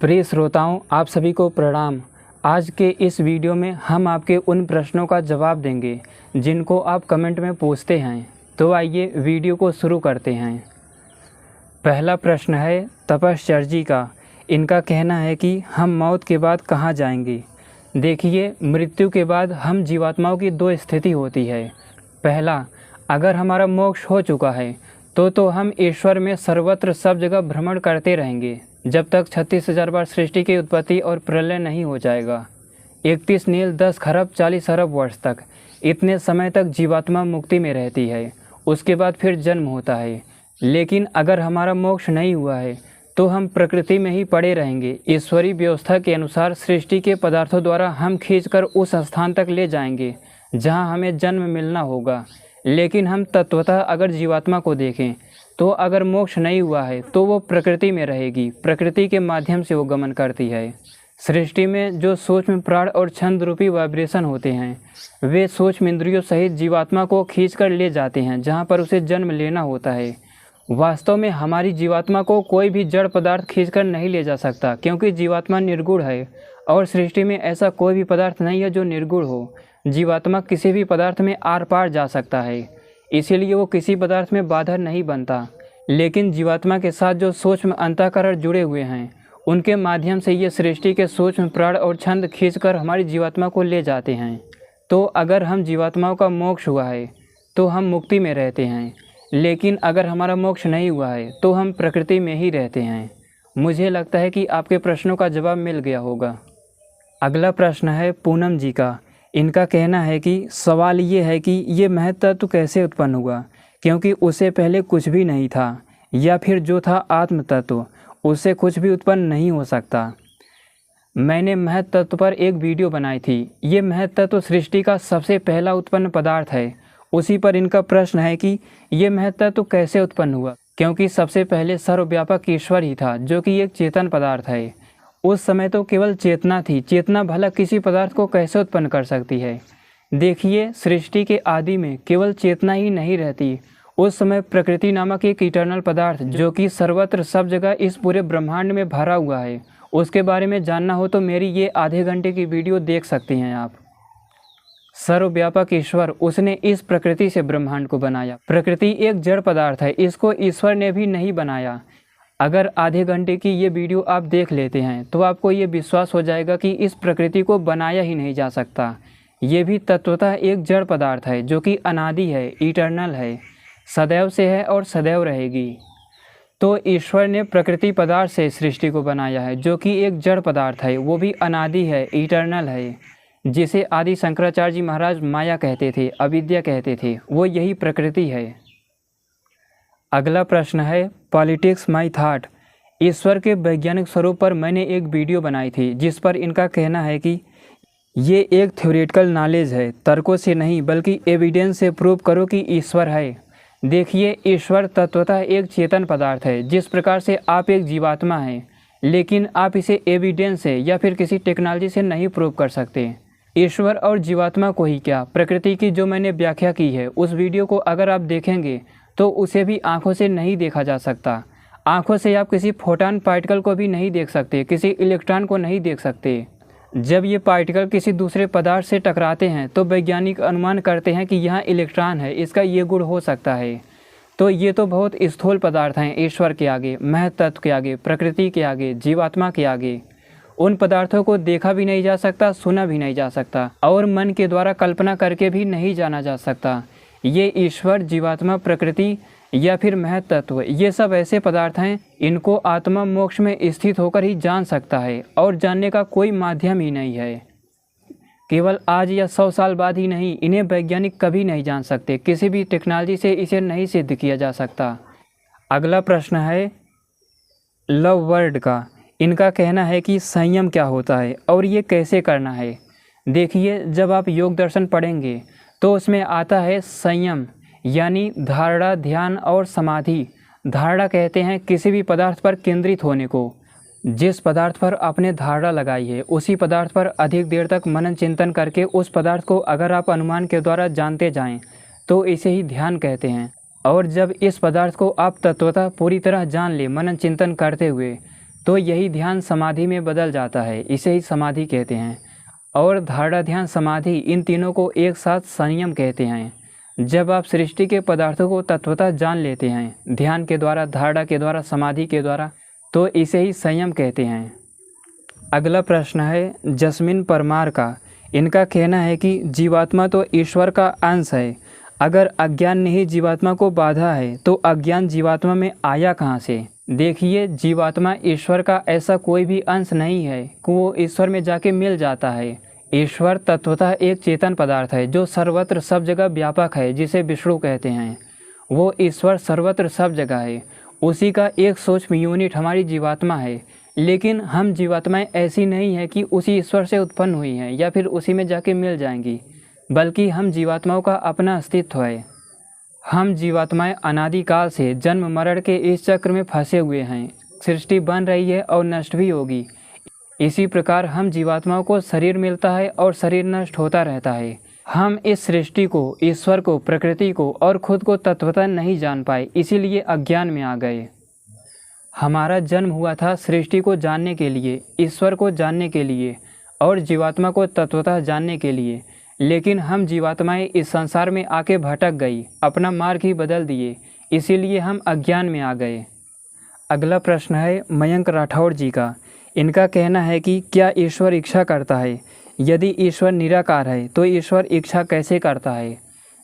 प्रिय श्रोताओं, आप सभी को प्रणाम। आज के इस वीडियो में हम आपके उन प्रश्नों का जवाब देंगे जिनको आप कमेंट में पूछते हैं। तो आइए वीडियो को शुरू करते हैं। पहला प्रश्न है तपश्चर्य जी का। इनका कहना है कि हम मौत के बाद कहाँ जाएंगे। देखिए, मृत्यु के बाद हम जीवात्माओं की दो स्थिति होती है। पहला, अगर हमारा मोक्ष हो चुका है तो हम ईश्वर में सर्वत्र सब जगह भ्रमण करते रहेंगे जब तक 36,000 बार सृष्टि की उत्पत्ति और प्रलय नहीं हो जाएगा। 31 नील 10 खरब 40 अरब वर्ष तक, इतने समय तक जीवात्मा मुक्ति में रहती है। उसके बाद फिर जन्म होता है। लेकिन अगर हमारा मोक्ष नहीं हुआ है तो हम प्रकृति में ही पड़े रहेंगे। ईश्वरीय व्यवस्था के अनुसार सृष्टि के पदार्थों द्वारा हम खींचकर उस स्थान तक ले जाएंगे जहाँ हमें जन्म मिलना होगा। लेकिन हम तत्वतः अगर जीवात्मा को देखें तो अगर मोक्ष नहीं हुआ है तो वो प्रकृति में रहेगी। प्रकृति के माध्यम से वो गमन करती है। सृष्टि में जो सूक्ष्म प्राण और छंद रूपी वाइब्रेशन होते हैं वे सूक्ष्म इंद्रियों सहित जीवात्मा को खींचकर ले जाते हैं जहाँ पर उसे जन्म लेना होता है। वास्तव में हमारी जीवात्मा को कोई भी जड़ पदार्थ खींचकर नहीं ले जा सकता, क्योंकि जीवात्मा निर्गुण है और सृष्टि में ऐसा कोई भी पदार्थ नहीं है जो निर्गुण हो। जीवात्मा किसी भी पदार्थ में आर पार जा सकता है, इसीलिए वो किसी पदार्थ में बाधा नहीं बनता। लेकिन जीवात्मा के साथ जो सूक्ष्म अंतःकरण जुड़े हुए हैं उनके माध्यम से ये सृष्टि के सूक्ष्म प्राण और छंद खींचकर हमारी जीवात्मा को ले जाते हैं। तो अगर हम जीवात्माओं का मोक्ष हुआ है तो हम मुक्ति में रहते हैं, लेकिन अगर हमारा मोक्ष नहीं हुआ है तो हम प्रकृति में ही रहते हैं। मुझे लगता है कि आपके प्रश्नों का जवाब मिल गया होगा। अगला प्रश्न है पूनम जी का। इनका कहना है कि सवाल ये है कि ये महत तत्व कैसे उत्पन्न हुआ, क्योंकि उससे पहले कुछ भी नहीं था, या फिर जो था आत्म तत्व, उससे कुछ भी उत्पन्न नहीं हो सकता। मैंने महत तत्व पर एक वीडियो बनाई थी। ये महत तत्व सृष्टि का सबसे पहला उत्पन्न पदार्थ है। उसी पर इनका प्रश्न है कि ये महत तत्व कैसे उत्पन्न हुआ, क्योंकि सबसे पहले सर्वव्यापक ईश्वर ही था जो कि एक चेतन पदार्थ है। उस समय तो केवल चेतना थी। चेतना भला किसी पदार्थ को कैसे उत्पन्न कर सकती है। देखिए, सृष्टि के आदि में केवल चेतना ही नहीं रहती। उस समय प्रकृति नामक एक इटर्नल पदार्थ जो कि सर्वत्र सब जगह इस पूरे ब्रह्मांड में भरा हुआ है, उसके बारे में जानना हो तो मेरी ये आधे घंटे की वीडियो देख सकते हैं आप। सर्वव्यापक ईश्वर, उसने इस प्रकृति से ब्रह्मांड को बनाया। प्रकृति एक जड़ पदार्थ है, इसको ईश्वर ने भी नहीं बनाया। अगर आधे घंटे की ये वीडियो आप देख लेते हैं तो आपको ये विश्वास हो जाएगा कि इस प्रकृति को बनाया ही नहीं जा सकता। ये भी तत्वतः एक जड़ पदार्थ है जो कि अनादि है, इटर्नल है, सदैव से है और सदैव रहेगी। तो ईश्वर ने प्रकृति पदार्थ से सृष्टि को बनाया है जो कि एक जड़ पदार्थ है, वो भी अनादि है, इटर्नल है, जिसे आदि शंकराचार्य जी महाराज माया कहते थे, अविद्या कहते थे। वो यही प्रकृति है। अगला प्रश्न है पॉलिटिक्स माई थॉट। ईश्वर के वैज्ञानिक स्वरूप पर मैंने एक वीडियो बनाई थी जिस पर इनका कहना है कि ये एक थ्योरेटिकल नॉलेज है, तर्कों से नहीं बल्कि एविडेंस से प्रूव करो कि ईश्वर है। देखिए, ईश्वर तत्वतः एक चेतन पदार्थ है। जिस प्रकार से आप एक जीवात्मा हैं, लेकिन आप इसे एविडेंस से या फिर किसी टेक्नोलॉजी से नहीं प्रूव कर सकते। ईश्वर और जीवात्मा को ही क्या, प्रकृति की जो मैंने व्याख्या की है उस वीडियो को अगर आप देखेंगे तो उसे भी आँखों से नहीं देखा जा सकता। आँखों से आप किसी फोटॉन पार्टिकल को भी नहीं देख सकते, किसी इलेक्ट्रॉन को नहीं देख सकते। जब ये पार्टिकल किसी दूसरे पदार्थ से टकराते हैं तो वैज्ञानिक अनुमान करते हैं कि यहाँ इलेक्ट्रॉन है, इसका ये गुण हो सकता है। तो ये तो बहुत स्थूल पदार्थ हैं ईश्वर के आगे, महत तत्व के आगे, प्रकृति के आगे, जीवात्मा के आगे। उन पदार्थों को देखा भी नहीं जा सकता, सुना भी नहीं जा सकता और मन के द्वारा कल्पना करके भी नहीं जाना जा सकता। ये ईश्वर, जीवात्मा, प्रकृति या फिर महत तत्व, ये सब ऐसे पदार्थ हैं इनको आत्मा मोक्ष में स्थित होकर ही जान सकता है और जानने का कोई माध्यम ही नहीं है। केवल आज या 100 साल बाद ही नहीं, इन्हें वैज्ञानिक कभी नहीं जान सकते। किसी भी टेक्नोलॉजी से इसे नहीं सिद्ध किया जा सकता। अगला प्रश्न है लव वर्ड का। इनका कहना है कि संयम क्या होता है और ये कैसे करना है। देखिए, जब आप योग दर्शन पढ़ेंगे तो उसमें आता है संयम, यानी धारणा, ध्यान और समाधि। धारणा कहते हैं किसी भी पदार्थ पर केंद्रित होने को। जिस पदार्थ पर आपने धारणा लगाई है उसी पदार्थ पर अधिक देर तक मनन चिंतन करके उस पदार्थ को अगर आप अनुमान के द्वारा जानते जाएं तो इसे ही ध्यान कहते हैं। और जब इस पदार्थ को आप तत्वतः पूरी तरह जान ले मनन चिंतन करते हुए, तो यही ध्यान समाधि में बदल जाता है, इसे ही समाधि कहते हैं। और धारणा, ध्यान, समाधि, इन तीनों को एक साथ संयम कहते हैं। जब आप सृष्टि के पदार्थों को तत्वतः जान लेते हैं ध्यान के द्वारा, धारणा के द्वारा, समाधि के द्वारा, तो इसे ही संयम कहते हैं। अगला प्रश्न है जस्मिन परमार का। इनका कहना है कि जीवात्मा तो ईश्वर का अंश है। अगर अज्ञान ने ही जीवात्मा को बाधा है तो अज्ञान जीवात्मा में आया कहाँ से? देखिए, जीवात्मा ईश्वर का ऐसा कोई भी अंश नहीं है कि वो ईश्वर में जाके मिल जाता है। ईश्वर तत्वतः एक चेतन पदार्थ है जो सर्वत्र सब जगह व्यापक है, जिसे विष्णु कहते हैं। वो ईश्वर सर्वत्र सब जगह है, उसी का एक सूक्ष्म यूनिट हमारी जीवात्मा है। लेकिन हम जीवात्माएं ऐसी नहीं है कि उसी ईश्वर से उत्पन्न हुई हैं या फिर उसी में जाके मिल जाएंगी, बल्कि हम जीवात्माओं का अपना अस्तित्व है। हम जीवात्माएं अनादिकाल से जन्म मरण के इस चक्र में फंसे हुए हैं। सृष्टि बन रही है और नष्ट भी होगी। इसी प्रकार हम जीवात्माओं को शरीर मिलता है और शरीर नष्ट होता रहता है। हम इस सृष्टि को, ईश्वर को, प्रकृति को और खुद को तत्वतः नहीं जान पाए, इसीलिए अज्ञान में आ गए। हमारा जन्म हुआ था सृष्टि को जानने के लिए, ईश्वर को जानने के लिए और जीवात्मा को तत्वतः जानने के लिए। लेकिन हम जीवात्माएं इस संसार में आके भटक गई, अपना मार्ग ही बदल दिए, इसीलिए हम अज्ञान में आ गए। अगला प्रश्न है मयंक राठौड़ जी का। इनका कहना है कि क्या ईश्वर इच्छा करता है? यदि ईश्वर निराकार है तो ईश्वर इच्छा कैसे करता है?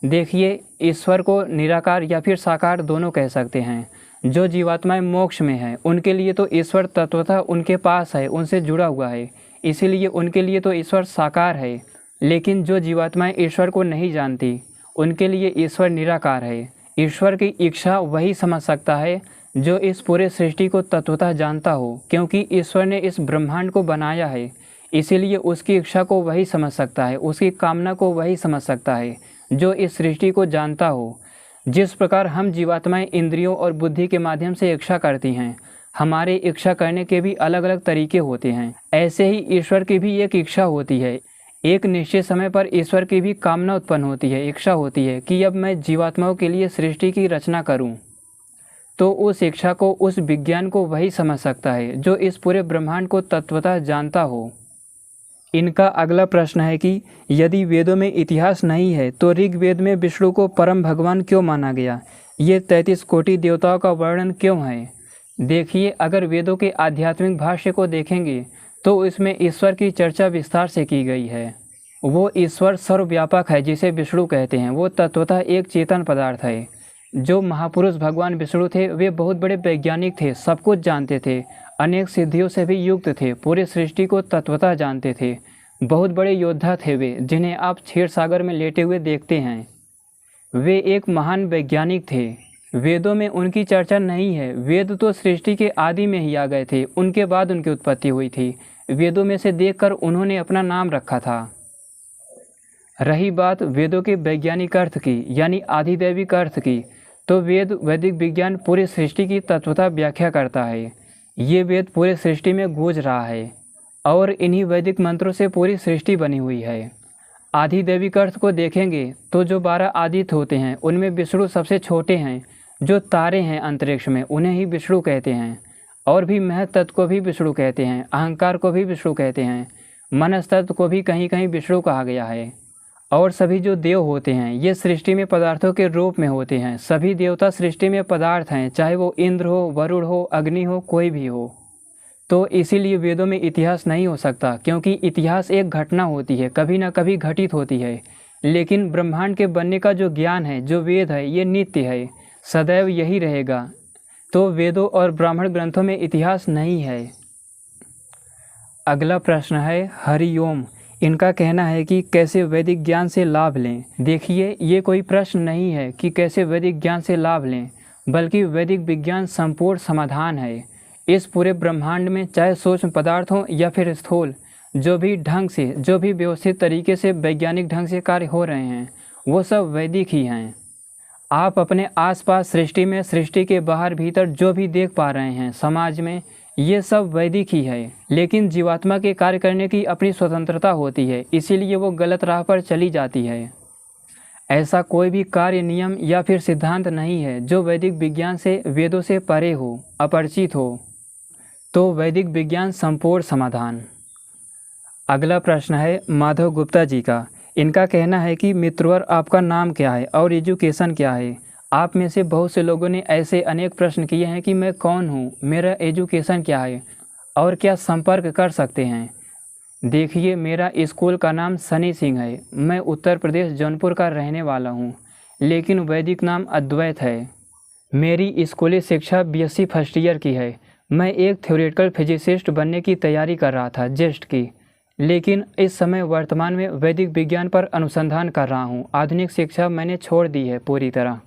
देखिए, ईश्वर को निराकार या फिर साकार दोनों कह सकते हैं। जो जीवात्माएं मोक्ष में हैं उनके लिए तो ईश्वर तत्वतः उनके पास है, उनसे जुड़ा हुआ है, इसीलिए उनके लिए तो ईश्वर साकार है। लेकिन जो जीवात्माएं ईश्वर को नहीं जानती उनके लिए ईश्वर निराकार है। ईश्वर की इच्छा वही समझ सकता है जो इस पूरे सृष्टि को तत्वतः जानता हो, क्योंकि ईश्वर ने इस ब्रह्मांड को बनाया है, इसीलिए उसकी इच्छा को वही समझ सकता है, उसकी कामना को वही समझ सकता है जो इस सृष्टि को जानता हो। जिस प्रकार हम जीवात्माएं इंद्रियों और बुद्धि के माध्यम से इच्छा करती हैं, हमारे इच्छा करने के भी अलग अलग तरीके होते हैं, ऐसे ही ईश्वर की भी एक इच्छा होती है। एक निश्चित समय पर ईश्वर की भी कामना उत्पन्न होती है, इच्छा होती है कि अब मैं जीवात्माओं के लिए सृष्टि की रचना करूं। तो उस इच्छा को, उस विज्ञान को वही समझ सकता है जो इस पूरे ब्रह्मांड को तत्वतः जानता हो। इनका अगला प्रश्न है कि यदि वेदों में इतिहास नहीं है तो ऋग्वेद में विष्णु को परम भगवान क्यों माना गया? ये 33 कोटि देवताओं का वर्णन क्यों है? देखिए, अगर वेदों के आध्यात्मिक भाष्य को देखेंगे तो इसमें ईश्वर की चर्चा विस्तार से की गई है। वो ईश्वर सर्वव्यापक है जिसे विष्णु कहते हैं। वो तत्वतः एक चेतन पदार्थ है। जो महापुरुष भगवान विष्णु थे वे बहुत बड़े वैज्ञानिक थे, सब कुछ जानते थे, अनेक सिद्धियों से भी युक्त थे, पूरे सृष्टि को तत्वतः जानते थे। बहुत बड़े योद्धा थे वे, जिन्हें आप क्षीर सागर में लेटे हुए देखते हैं। वे एक महान वैज्ञानिक थे। वेदों में उनकी चर्चा नहीं है। वेद तो सृष्टि के आदि में ही आ गए थे, उनके बाद उनकी उत्पत्ति हुई थी। वेदों में से देखकर उन्होंने अपना नाम रखा था। रही बात वेदों के वैज्ञानिक अर्थ की, यानी आधिदैविक अर्थ की, तो वैदिक विज्ञान पूरी सृष्टि की तत्वतः व्याख्या करता है। ये वेद पूरे सृष्टि में गूंज रहा है और इन्हीं वैदिक मंत्रों से पूरी सृष्टि बनी हुई है। आधिदैविक अर्थ को देखेंगे तो जो 12 आदित्य होते हैं उनमें विष्णु सबसे छोटे हैं। जो तारे हैं अंतरिक्ष में उन्हें ही विष्णु कहते हैं। और भी महत तत्व को भी विष्णु कहते हैं, अहंकार को भी विष्णु कहते हैं, मनस तत्व को भी कहीं कहीं विष्णु कहा गया है। और सभी जो देव होते हैं ये सृष्टि में पदार्थों के रूप में होते हैं। सभी देवता सृष्टि में पदार्थ हैं, चाहे वो इंद्र हो, वरुण हो, अग्नि हो, कोई भी हो। तो इसीलिए वेदों में इतिहास नहीं हो सकता, क्योंकि इतिहास एक घटना होती है, कभी ना कभी घटित होती है। लेकिन ब्रह्मांड के बनने का जो ज्ञान है, जो वेद है, ये नित्य है, सदैव यही रहेगा। तो वेदों और ब्राह्मण ग्रंथों में इतिहास नहीं है। अगला प्रश्न है हरिओम। इनका कहना है कि कैसे वैदिक ज्ञान से लाभ लें। देखिए, ये कोई प्रश्न नहीं है कि कैसे वैदिक ज्ञान से लाभ लें, बल्कि वैदिक विज्ञान संपूर्ण समाधान है। इस पूरे ब्रह्मांड में चाहे सूक्ष्म पदार्थ हो या फिर स्थूल, जो भी ढंग से, जो भी व्यवस्थित तरीके से वैज्ञानिक ढंग से कार्य हो रहे हैं वो सब वैदिक ही हैं। आप अपने आसपास सृष्टि में, सृष्टि के बाहर भीतर जो भी देख पा रहे हैं समाज में, ये सब वैदिक ही है। लेकिन जीवात्मा के कार्य करने की अपनी स्वतंत्रता होती है, इसीलिए वो गलत राह पर चली जाती है। ऐसा कोई भी कार्य, नियम या फिर सिद्धांत नहीं है जो वैदिक विज्ञान से, वेदों से परे हो, अपरिचित हो। तो वैदिक विज्ञान संपूर्ण समाधान। अगला प्रश्न है माधव गुप्ता जी का। इनका कहना है कि मित्रवर आपका नाम क्या है और एजुकेशन क्या है। आप में से बहुत से लोगों ने ऐसे अनेक प्रश्न किए हैं कि मैं कौन हूँ, मेरा एजुकेशन क्या है और क्या संपर्क कर सकते हैं। देखिए, मेरा स्कूल का नाम सनी सिंह है। मैं उत्तर प्रदेश जौनपुर का रहने वाला हूँ, लेकिन वैदिक नाम अद्वैत है। मेरी स्कूली शिक्षा बीएससी फर्स्ट ईयर की है। मैं एक थ्योरेटिकल फिजिसिस्ट बनने की तैयारी कर रहा था जेस्ट की, लेकिन इस समय वर्तमान में वैदिक विज्ञान पर अनुसंधान कर रहा हूँ। आधुनिक शिक्षा मैंने छोड़ दी है पूरी तरह।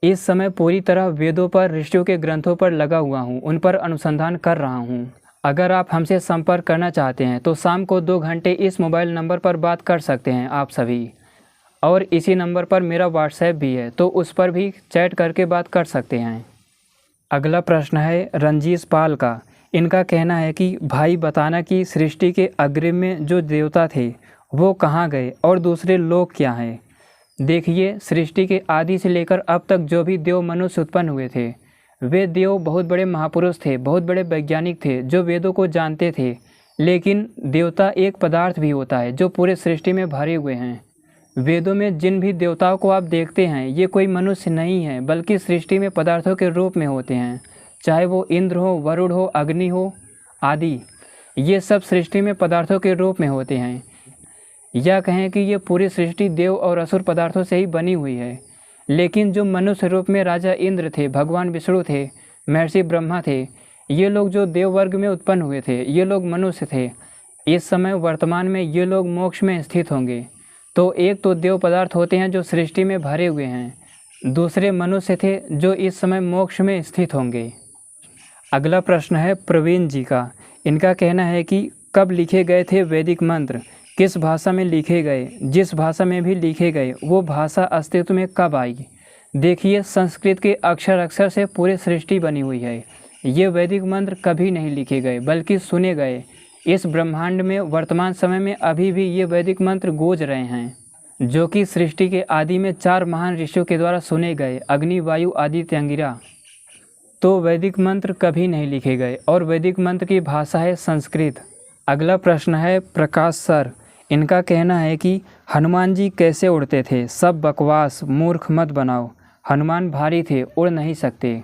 इस समय पूरी तरह वेदों पर, ऋषियों के ग्रंथों पर लगा हुआ हूँ, उन पर अनुसंधान कर रहा हूँ। अगर आप हमसे संपर्क करना चाहते हैं तो शाम को 2 घंटे इस मोबाइल नंबर पर बात कर सकते हैं आप सभी। और इसी नंबर पर मेरा व्हाट्सएप भी है, तो उस पर भी चैट करके बात कर सकते हैं। अगला प्रश्न है रंजीश पाल का। इनका कहना है कि भाई बताना कि सृष्टि के अग्रिम में जो देवता थे वो कहाँ गए और दूसरे लोग क्या हैं। देखिए, सृष्टि के आदि से लेकर अब तक जो भी देव मनुष्य उत्पन्न हुए थे, वे देव बहुत बड़े महापुरुष थे, बहुत बड़े वैज्ञानिक थे जो वेदों को जानते थे। लेकिन देवता एक पदार्थ भी होता है जो पूरे सृष्टि में भरे हुए हैं। वेदों में जिन भी देवताओं को आप देखते हैं, ये कोई मनुष्य नहीं है, बल्कि सृष्टि में पदार्थों के रूप में होते हैं। चाहे वो इंद्र हो, वरुण हो, अग्नि हो आदि, ये सब सृष्टि में पदार्थों के रूप में होते हैं। या कहें कि ये पूरी सृष्टि देव और असुर पदार्थों से ही बनी हुई है। लेकिन जो मनुष्य रूप में राजा इंद्र थे, भगवान विष्णु थे, महर्षि ब्रह्मा थे, ये लोग जो देव वर्ग में उत्पन्न हुए थे, ये लोग मनुष्य थे। इस समय वर्तमान में ये लोग मोक्ष में स्थित होंगे। तो एक तो देव पदार्थ होते हैं जो सृष्टि में भरे हुए हैं, दूसरे मनुष्य थे जो इस समय मोक्ष में स्थित होंगे। अगला प्रश्न है प्रवीण जी का। इनका कहना है कि कब लिखे गए थे वैदिक मंत्र, किस भाषा में लिखे गए, जिस भाषा में भी लिखे गए वो भाषा अस्तित्व में कब आई। देखिए, संस्कृत के अक्षर से पूरी सृष्टि बनी हुई है। ये वैदिक मंत्र कभी नहीं लिखे गए बल्कि सुने गए। इस ब्रह्मांड में वर्तमान समय में अभी भी ये वैदिक मंत्र गूंज रहे हैं, जो कि सृष्टि के आदि में 4 महान ऋषियों के द्वारा सुने गए, अग्नि, वायु, आदित्य, अंगिरा। तो वैदिक मंत्र कभी नहीं लिखे गए और वैदिक मंत्र की भाषा है संस्कृत। अगला प्रश्न है प्रकाश सर। इनका कहना है कि हनुमान जी कैसे उड़ते थे। सब बकवास, मूर्ख मत बनाओ। हनुमान भारी थे, उड़ नहीं सकते।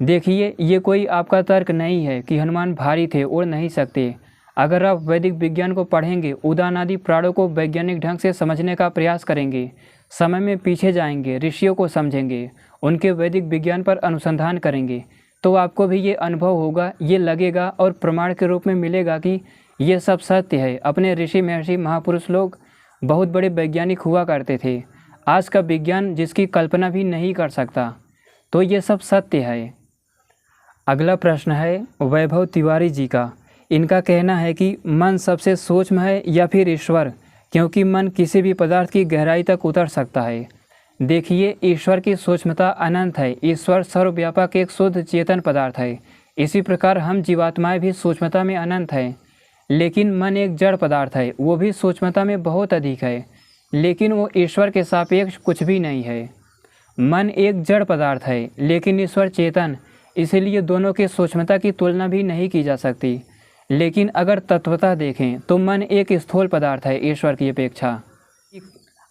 देखिए, ये कोई आपका तर्क नहीं है कि हनुमान भारी थे, उड़ नहीं सकते। अगर आप वैदिक विज्ञान को पढ़ेंगे, उदान आदि प्राणों को वैज्ञानिक ढंग से समझने का प्रयास करेंगे, समय में पीछे जाएंगे, ऋषियों को समझेंगे, उनके वैदिक विज्ञान पर अनुसंधान करेंगे, तो आपको भी ये अनुभव होगा, ये लगेगा और प्रमाण के रूप में मिलेगा कि ये सब सत्य है। अपने ऋषि, महर्षि, महापुरुष लोग बहुत बड़े वैज्ञानिक हुआ करते थे। आज का विज्ञान जिसकी कल्पना भी नहीं कर सकता, तो ये सब सत्य है। अगला प्रश्न है वैभव तिवारी जी का। इनका कहना है कि मन सबसे सूक्ष्म है या फिर ईश्वर, क्योंकि मन किसी भी पदार्थ की गहराई तक उतर सकता है। देखिए, ईश्वर की सूक्ष्मता अनंत है। ईश्वर सर्वव्यापक एक शुद्ध चेतन पदार्थ है। इसी प्रकार हम जीवात्माएं भी सूक्ष्मता में अनंत है। लेकिन मन एक जड़ पदार्थ है, वो भी सूक्ष्मता में बहुत अधिक है, लेकिन वो ईश्वर के सापेक्ष कुछ भी नहीं है। मन एक जड़ पदार्थ है, लेकिन ईश्वर चेतन, इसीलिए दोनों की सूक्ष्मता की तुलना भी नहीं की जा सकती। लेकिन अगर तत्वतः देखें तो मन एक स्थूल पदार्थ है ईश्वर की अपेक्षा।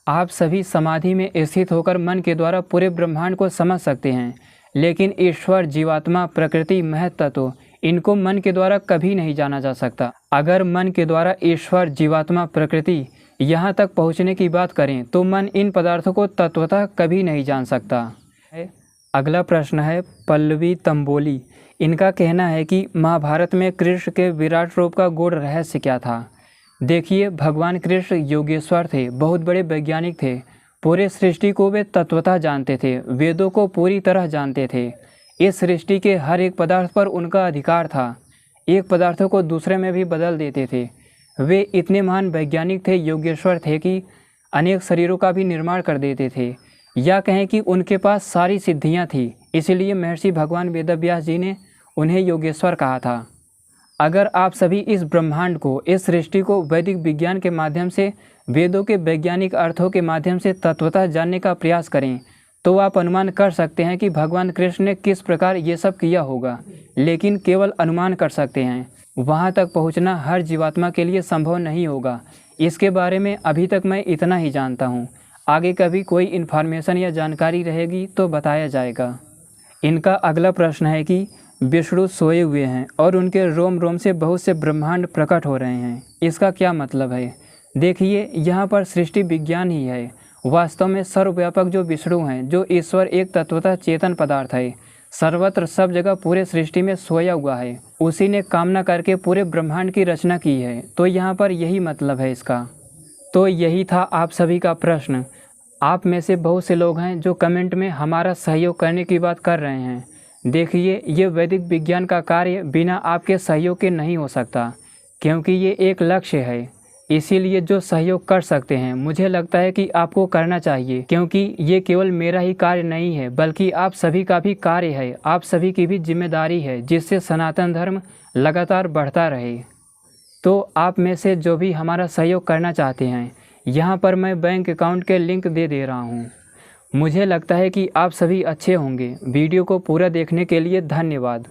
आप सभी समाधि में स्थित होकर मन के द्वारा पूरे ब्रह्मांड को समझ सकते हैं, लेकिन ईश्वर, जीवात्मा, प्रकृति, महत तत्व, इनको मन के द्वारा कभी नहीं जाना जा सकता। अगर मन के द्वारा ईश्वर, जीवात्मा, प्रकृति यहाँ तक पहुँचने की बात करें तो मन इन पदार्थों को तत्वतः कभी नहीं जान सकता। अगला प्रश्न है पल्लवी तंबोली। इनका कहना है कि महाभारत में कृष्ण के विराट रूप का गूढ़ रहस्य क्या था। देखिए, भगवान कृष्ण योगेश्वर थे, बहुत बड़े वैज्ञानिक थे। पूरे सृष्टि को वे तत्वतः जानते थे, वेदों को पूरी तरह जानते थे। इस सृष्टि के हर एक पदार्थ पर उनका अधिकार था। एक पदार्थों को दूसरे में भी बदल देते थे। वे इतने महान वैज्ञानिक थे, योगेश्वर थे कि अनेक शरीरों का भी निर्माण कर देते थे। या कहें कि उनके पास सारी सिद्धियां थी, इसलिए महर्षि भगवान वेदव्यास जी ने उन्हें योगेश्वर कहा था। अगर आप सभी इस ब्रह्मांड को, इस सृष्टि को वैदिक विज्ञान के माध्यम से, वेदों के वैज्ञानिक अर्थों के माध्यम से तत्वतः जानने का प्रयास करें तो आप अनुमान कर सकते हैं कि भगवान कृष्ण ने किस प्रकार ये सब किया होगा, लेकिन केवल अनुमान कर सकते हैं। वहाँ तक पहुँचना हर जीवात्मा के लिए संभव नहीं होगा। इसके बारे में अभी तक मैं इतना ही जानता हूँ। आगे कभी कोई इन्फॉर्मेशन या जानकारी रहेगी तो बताया जाएगा। इनका अगला प्रश्न है कि विष्णु सोए हुए हैं और उनके रोम रोम से बहुत से ब्रह्मांड प्रकट हो रहे हैं, इसका क्या मतलब है? देखिए, यहाँ पर सृष्टि विज्ञान ही है। वास्तव में सर्वव्यापक जो विष्णु हैं, जो ईश्वर एक तत्वतः चेतन पदार्थ है, सर्वत्र सब जगह पूरे सृष्टि में सोया हुआ है। उसी ने कामना करके पूरे ब्रह्मांड की रचना की है। तो यहाँ पर यही मतलब है इसका। तो यही था आप सभी का प्रश्न। आप में से बहुत से लोग हैं जो कमेंट में हमारा सहयोग करने की बात कर रहे हैं। देखिए, ये वैदिक विज्ञान का कार्य बिना आपके सहयोग के नहीं हो सकता, क्योंकि ये एक लक्ष्य है। इसीलिए जो सहयोग कर सकते हैं, मुझे लगता है कि आपको करना चाहिए, क्योंकि ये केवल मेरा ही कार्य नहीं है, बल्कि आप सभी का भी कार्य है, आप सभी की भी जिम्मेदारी है, जिससे सनातन धर्म लगातार बढ़ता रहे। तो आप में से जो भी हमारा सहयोग करना चाहते हैं, यहाँ पर मैं बैंक अकाउंट के लिंक दे रहा हूँ। मुझे लगता है कि आप सभी अच्छे होंगे। वीडियो को पूरा देखने के लिए धन्यवाद।